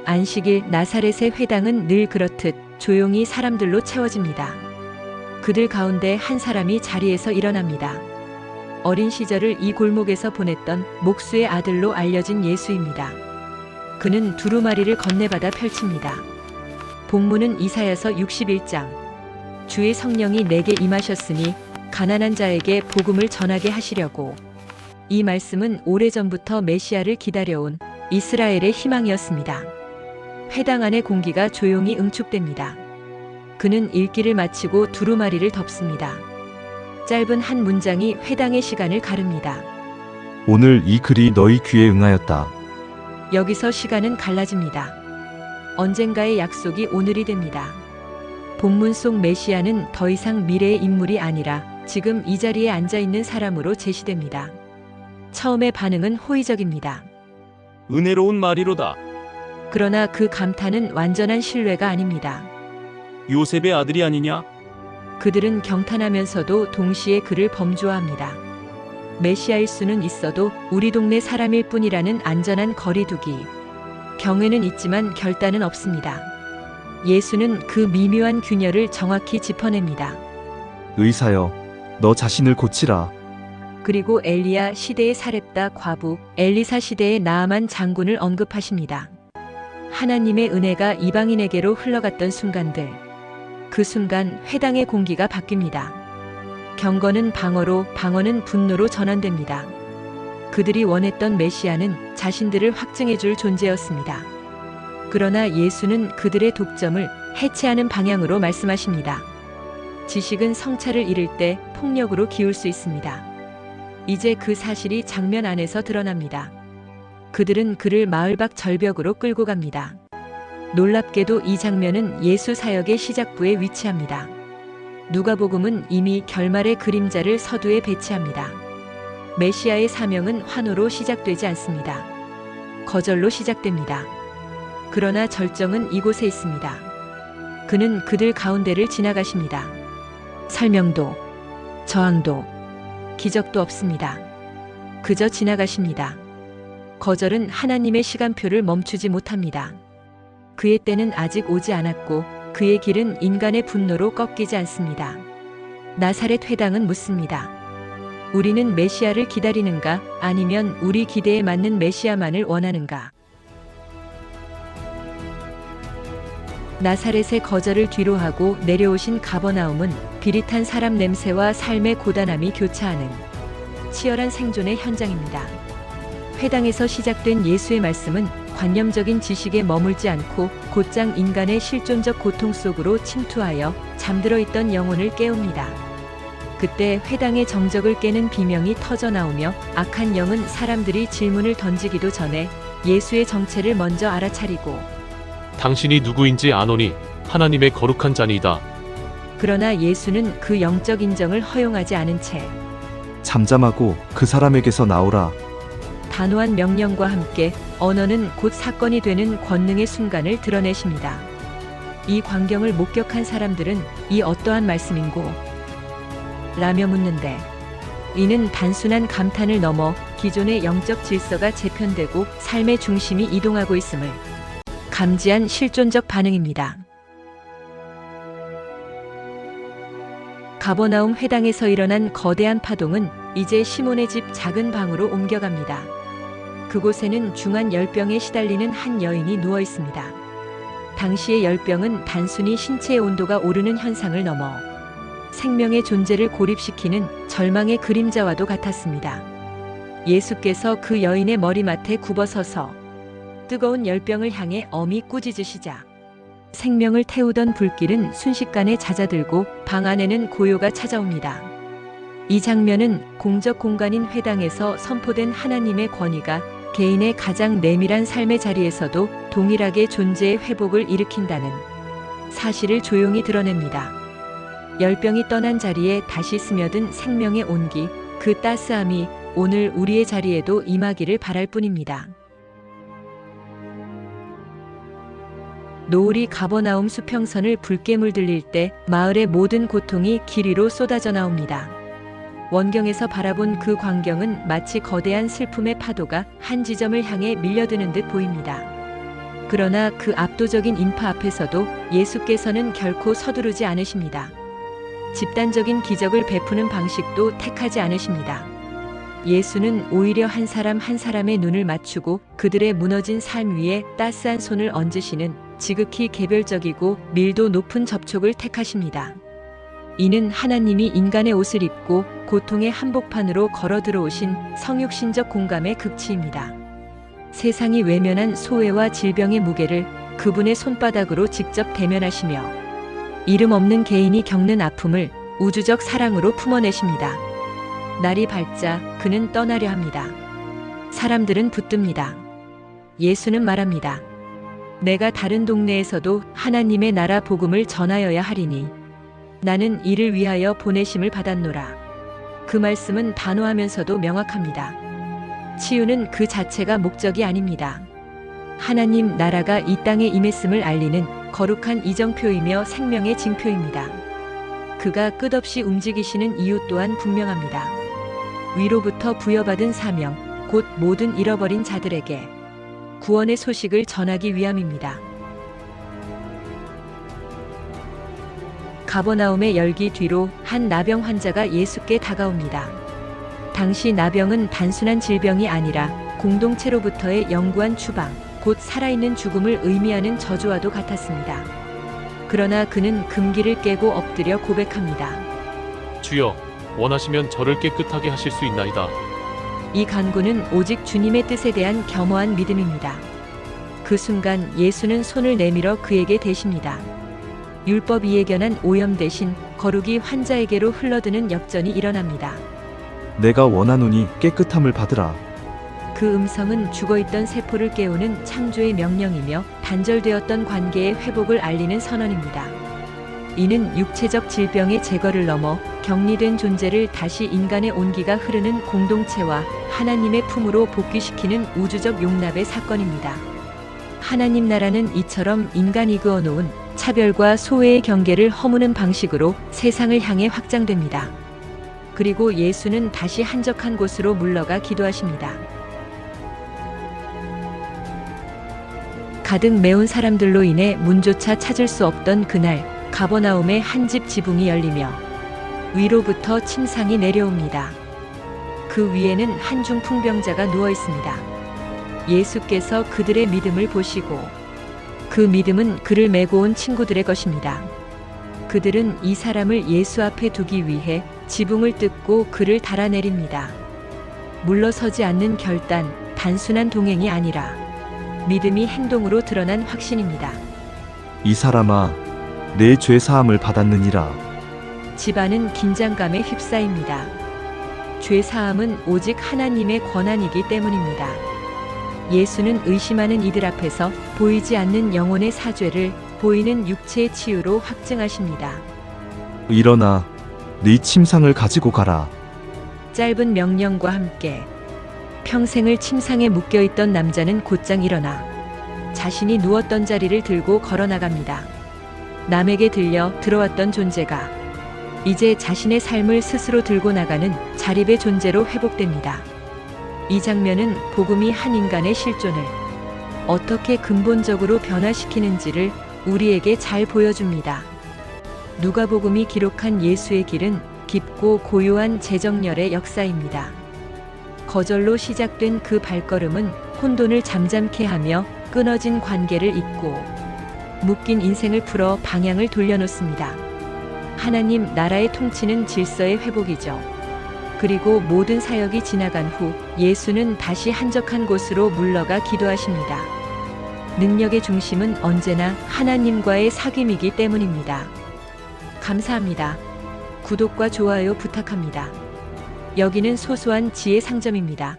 안식일 나사렛의 회당은 늘 그렇듯 조용히 사람들로 채워집니다. 그들 가운데 한 사람이 자리에서 일어납니다. 어린 시절을 이 골목에서 보냈던 목수의 아들로 알려진 예수입니다. 그는 두루마리를 건네받아 펼칩니다. 본문은 이사야서 61장. 주의 성령이 내게 임하셨으니 가난한 자에게 복음을 전하게 하시려고. 이 말씀은 오래전부터 메시아를 기다려온 이스라엘의 희망이었습니다. 회당 안의 공기가 조용히 응축됩니다. 그는 읽기를 마치고 두루마리를 덮습니다. 짧은 한 문장이 회당의 시간을 가릅니다. 오늘 이 글이 너희 귀에 응하였다. 여기서 시간은 갈라집니다. 언젠가의 약속이 오늘이 됩니다. 본문 속 메시아는 더 이상 미래의 인물이 아니라 지금 이 자리에 앉아 있는 사람으로 제시됩니다. 처음의 반응은 호의적입니다. 은혜로운 말이로다. 그러나 그 감탄은 완전한 신뢰가 아닙니다. 요셉의 아들이 아니냐? 그들은 경탄하면서도 동시에 그를 범주화합니다. 메시아일 수는 있어도 우리 동네 사람일 뿐이라는 안전한 거리두기. 경외는 있지만 결단은 없습니다. 예수는 그 미묘한 균열을 정확히 짚어냅니다. 의사여, 너 자신을 고치라. 그리고 엘리야 시대의 사렙다 과부, 엘리사 시대의 나아만 장군을 언급하십니다. 하나님의 은혜가 이방인에게로 흘러갔던 순간들. 그 순간 회당의 공기가 바뀝니다. 경건은 방어로, 방어는 분노로 전환됩니다. 그들이 원했던 메시아는 자신들을 확증해줄 존재였습니다. 그러나 예수는 그들의 독점을 해체하는 방향으로 말씀하십니다. 지식은 성찰을 잃을 때 폭력으로 기울 수 있습니다. 이제 그 사실이 장면 안에서 드러납니다. 그들은 그를 마을 밖 절벽으로 끌고 갑니다. 놀랍게도 이 장면은 예수 사역의 시작부에 위치합니다. 누가복음은 이미 결말의 그림자를 서두에 배치합니다. 메시아의 사명은 환호로 시작되지 않습니다. 거절로 시작됩니다. 그러나 절정은 이곳에 있습니다. 그는 그들 가운데를 지나가십니다. 설명도, 저항도, 기적도 없습니다. 그저 지나가십니다. 거절은 하나님의 시간표를 멈추지 못합니다. 그의 때는 아직 오지 않았고 그의 길은 인간의 분노로 꺾이지 않습니다. 나사렛 회당은 묻습니다. 우리는 메시아를 기다리는가 아니면 우리 기대에 맞는 메시아만을 원하는가? 나사렛의 거절을 뒤로하고 내려오신 가버나움은 비릿한 사람 냄새와 삶의 고단함이 교차하는 치열한 생존의 현장입니다. 회당에서 시작된 예수의 말씀은 관념적인 지식에 머물지 않고 곧장 인간의 실존적 고통 속으로 침투하여 잠들어 있던 영혼을 깨웁니다. 그때 회당의 정적을 깨는 비명이 터져 나오며 악한 영은 사람들이 질문을 던지기도 전에 예수의 정체를 먼저 알아차리고 당신이 누구인지 아노니 하나님의 거룩한 자니이다. 그러나 예수는 그 영적 인정을 허용하지 않은 채 잠잠하고 그 사람에게서 나오라. 단호한 명령과 함께 언어는 곧 사건이 되는 권능의 순간을 드러내십니다. 이 광경을 목격한 사람들은 이 어떠한 말씀인고? 라며 묻는데 이는 단순한 감탄을 넘어 기존의 영적 질서가 재편되고 삶의 중심이 이동하고 있음을 감지한 실존적 반응입니다. 가버나움 회당에서 일어난 거대한 파동은 이제 시몬의 집 작은 방으로 옮겨갑니다. 그곳에는 중한 열병에 시달리는 한 여인이 누워 있습니다. 당시의 열병은 단순히 신체의 온도가 오르는 현상을 넘어 생명의 존재를 고립시키는 절망의 그림자와도 같았습니다. 예수께서 그 여인의 머리맡에 굽어서서 뜨거운 열병을 향해 엄히 꾸짖으시자 생명을 태우던 불길은 순식간에 잦아들고 방 안에는 고요가 찾아옵니다. 이 장면은 공적 공간인 회당에서 선포된 하나님의 권위가 개인의 가장 내밀한 삶의 자리에서도 동일하게 존재의 회복을 일으킨다는 사실을 조용히 드러냅니다. 열병이 떠난 자리에 다시 스며든 생명의 온기, 그 따스함이 오늘 우리의 자리에도 임하기를 바랄 뿐입니다. 노을이 가버나움 수평선을 붉게 물들릴 때 마을의 모든 고통이 길 위로 쏟아져 나옵니다. 원경에서 바라본 그 광경은 마치 거대한 슬픔의 파도가 한 지점을 향해 밀려드는 듯 보입니다. 그러나 그 압도적인 인파 앞에서도 예수께서는 결코 서두르지 않으십니다. 집단적인 기적을 베푸는 방식도 택하지 않으십니다. 예수는 오히려 한 사람 한 사람의 눈을 맞추고 그들의 무너진 삶 위에 따스한 손을 얹으시는 지극히 개별적이고 밀도 높은 접촉을 택하십니다. 이는 하나님이 인간의 옷을 입고 고통의 한복판으로 걸어 들어오신 성육신적 공감의 극치입니다. 세상이 외면한 소외와 질병의 무게를 그분의 손바닥으로 직접 대면하시며 이름 없는 개인이 겪는 아픔을 우주적 사랑으로 품어내십니다. 날이 밝자 그는 떠나려 합니다. 사람들은 붙듭니다. 예수는 말합니다. 내가 다른 동네에서도 하나님의 나라 복음을 전하여야 하리니 나는 이를 위하여 보내심을 받았노라. 그 말씀은 단호하면서도 명확합니다. 치유는 그 자체가 목적이 아닙니다. 하나님 나라가 이 땅에 임했음을 알리는 거룩한 이정표이며 생명의 징표입니다. 그가 끝없이 움직이시는 이유 또한 분명합니다. 위로부터 부여받은 사명, 곧 모든 잃어버린 자들에게 구원의 소식을 전하기 위함입니다. 가버나움의 열기 뒤로 한 나병 환자가 예수께 다가옵니다. 당시 나병은 단순한 질병이 아니라 공동체로부터의 영구한 추방, 곧 살아있는 죽음을 의미하는 저주와도 같았습니다. 그러나 그는 금기를 깨고 엎드려 고백합니다. 주여, 원하시면 저를 깨끗하게 하실 수 있나이다. 이 간구는 오직 주님의 뜻에 대한 겸허한 믿음입니다. 그 순간 예수는 손을 내밀어 그에게 대십니다. 율법이 예견한 오염 대신 거룩이 환자에게로 흘러드는 역전이 일어납니다. 내가 원하노니 깨끗함을 받으라. 그 음성은 죽어있던 세포를 깨우는 창조의 명령이며 단절되었던 관계의 회복을 알리는 선언입니다. 이는 육체적 질병의 제거를 넘어 격리된 존재를 다시 인간의 온기가 흐르는 공동체와 하나님의 품으로 복귀시키는 우주적 용납의 사건입니다. 하나님 나라는 이처럼 인간이 그어놓은 차별과 소외의 경계를 허무는 방식으로 세상을 향해 확장됩니다. 그리고 예수는 다시 한적한 곳으로 물러가 기도하십니다. 가득 메운 사람들로 인해 문조차 찾을 수 없던 그날, 가버나움의 한 집 지붕이 열리며 위로부터 침상이 내려옵니다. 그 위에는 한 중풍병자가 누워 있습니다. 예수께서 그들의 믿음을 보시고 그 믿음은 그를 메고 온 친구들의 것입니다. 그들은 이 사람을 예수 앞에 두기 위해 지붕을 뜯고 그를 달아내립니다. 물러서지 않는 결단, 단순한 동행이 아니라 믿음이 행동으로 드러난 확신입니다. 이 사람아, 내 죄 사함을 받았느니라. 집안은 긴장감에 휩싸입니다. 죄 사함은 오직 하나님의 권한이기 때문입니다. 예수는 의심하는 이들 앞에서 보이지 않는 영혼의 사죄를 보이는 육체의 치유로 확증하십니다. 일어나, 네 침상을 가지고 가라. 짧은 명령과 함께 평생을 침상에 묶여있던 남자는 곧장 일어나 자신이 누웠던 자리를 들고 걸어나갑니다. 남에게 들려 들어왔던 존재가 이제 자신의 삶을 스스로 들고 나가는 자립의 존재로 회복됩니다. 이 장면은 복음이 한 인간의 실존을 어떻게 근본적으로 변화시키는지를 우리에게 잘 보여줍니다. 누가복음이 기록한 예수의 길은 깊고 고요한 재정렬의 역사입니다. 거절로 시작된 그 발걸음은 혼돈을 잠잠케 하며 끊어진 관계를 잇고 묶인 인생을 풀어 방향을 돌려놓습니다. 하나님 나라의 통치는 질서의 회복이죠. 그리고 모든 사역이 지나간 후 예수는 다시 한적한 곳으로 물러가 기도하십니다. 능력의 중심은 언제나 하나님과의 사귐이기 때문입니다. 감사합니다. 구독과 좋아요 부탁합니다. 여기는 소소한 지혜 상점입니다.